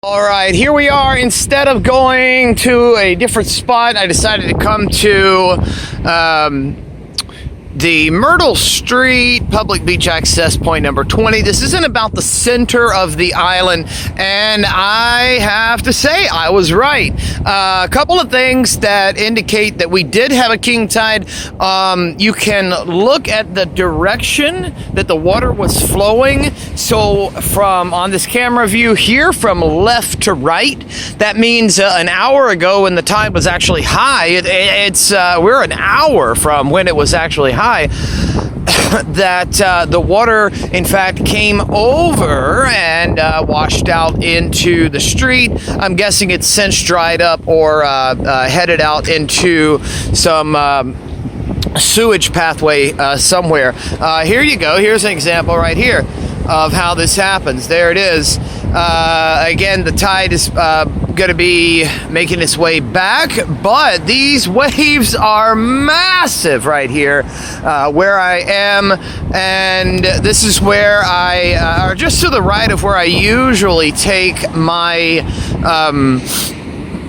All right, here we are. Instead of going to a different spot, I decided to come to the Myrtle Street Public Beach Access Point number 20. This isn't about the center of the island, and I have to say I was right. A couple of things that indicate that we did have a king tide. You can look at the direction that the water was flowing. So from on this camera view here, from left to right, that means an hour ago when the tide was actually high, we're an hour from when it was actually high, that the water in fact came over and washed out into the street. I'm guessing it's since dried up or headed out into some sewage pathway somewhere. Here you go. Here's an example right here of how this happens. There it is. Again, the tide is going to be making its way back, but these waves are massive right here where I am, and this is where or just to the right of where I usually take my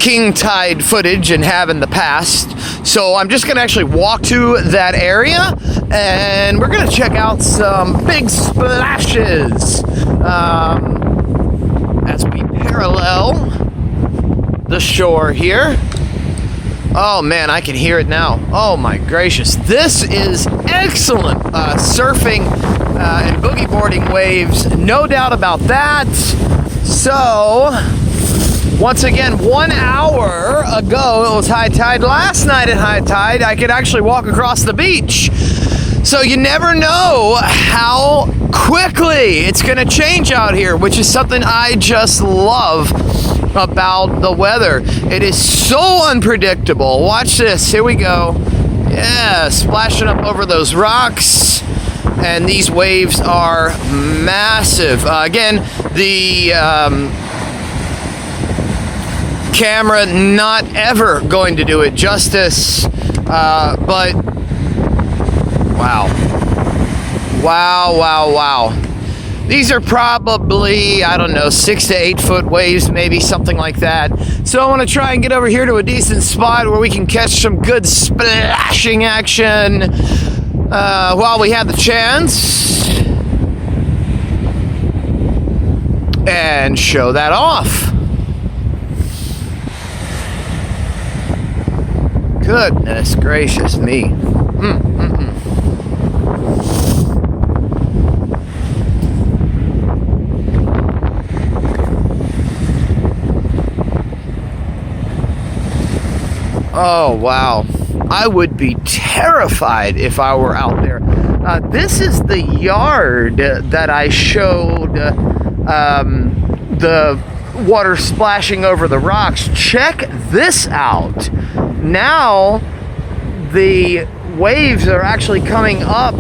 king tide footage and have in the past. So I'm just gonna actually walk to that area and we're gonna check out some big splashes as we parallel the shore here. Oh man, I can hear it now. Oh my gracious, this is excellent surfing and boogie boarding waves, no doubt about that. So once again, 1 hour ago it was high tide. Last night at high tide, I could actually walk across the beach. So you never know how quickly it's going to change out here, which is something I just love about the weather. It is so unpredictable. Watch this. Here we go. Yeah, splashing up over those rocks. And these waves are massive. Again, the camera not ever going to do it justice, but wow. These are probably, I don't know, 6 to 8 foot waves, maybe something like that. So I want to try and get over here to a decent spot where we can catch some good splashing action while we have the chance and show that off. Goodness gracious me. Oh, wow. I would be terrified if I were out there. This is the yard that I showed the water splashing over the rocks. Check this out. Now the waves are actually coming up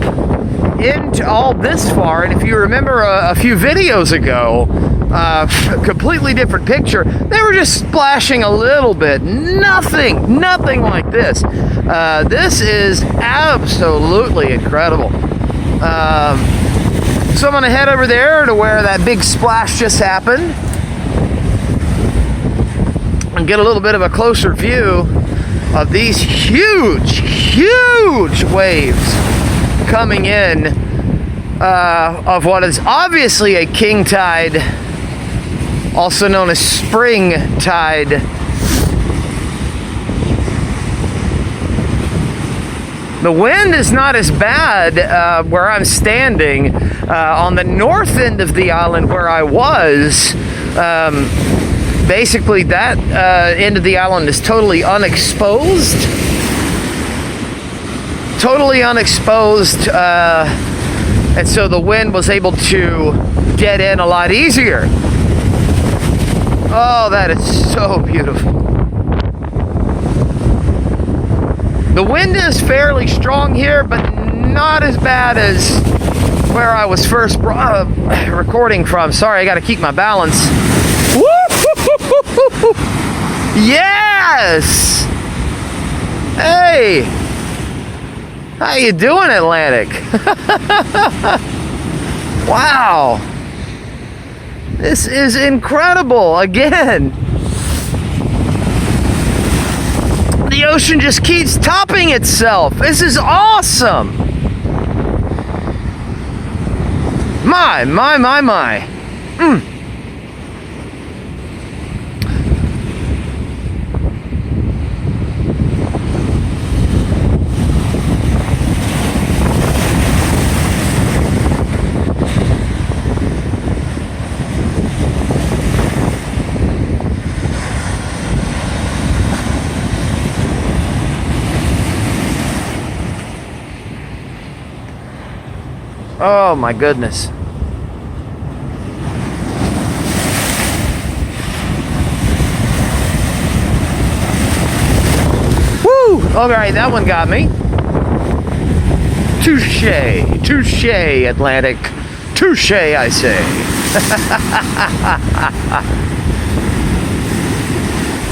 into all this far, and if you remember a few videos ago, completely different picture, they were just splashing a little bit. Nothing like this. This is absolutely incredible. So I'm gonna head over there to where that big splash just happened and get a little bit of a closer view of these huge waves coming in of what is obviously a king tide, also known as spring tide. The wind is not as bad where I'm standing. On the north end of the island where I was, basically that end of the island is totally unexposed. And so the wind was able to get in a lot easier. Oh, that is so beautiful. The wind is fairly strong here, but not as bad as where I was first recording from. Sorry, I got to keep my balance. Woo! Yes! Hey! How you doing, Atlantic? Wow! This is incredible. Again, the ocean just keeps topping itself. This is awesome. My. Oh my goodness. Woo! Alright, that one got me. Touche, Atlantic. Touche, I say.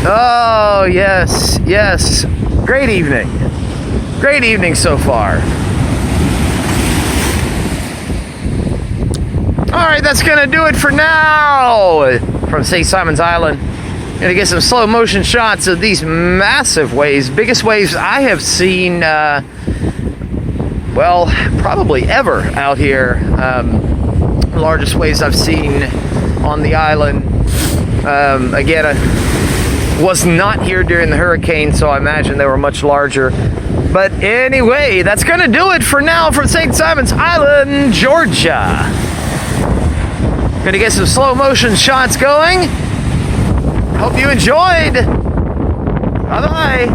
Oh, yes. Great evening. Great evening so far. Alright, that's gonna do it for now from St. Simon's Island. Gonna get some slow motion shots of these massive waves. Biggest waves I have seen, well, probably ever out here. Largest waves I've seen on the island. Again, I was not here during the hurricane, so I imagine they were much larger. But anyway, that's gonna do it for now from St. Simon's Island, Georgia. Gonna get some slow motion shots going. Hope you enjoyed. Bye-bye.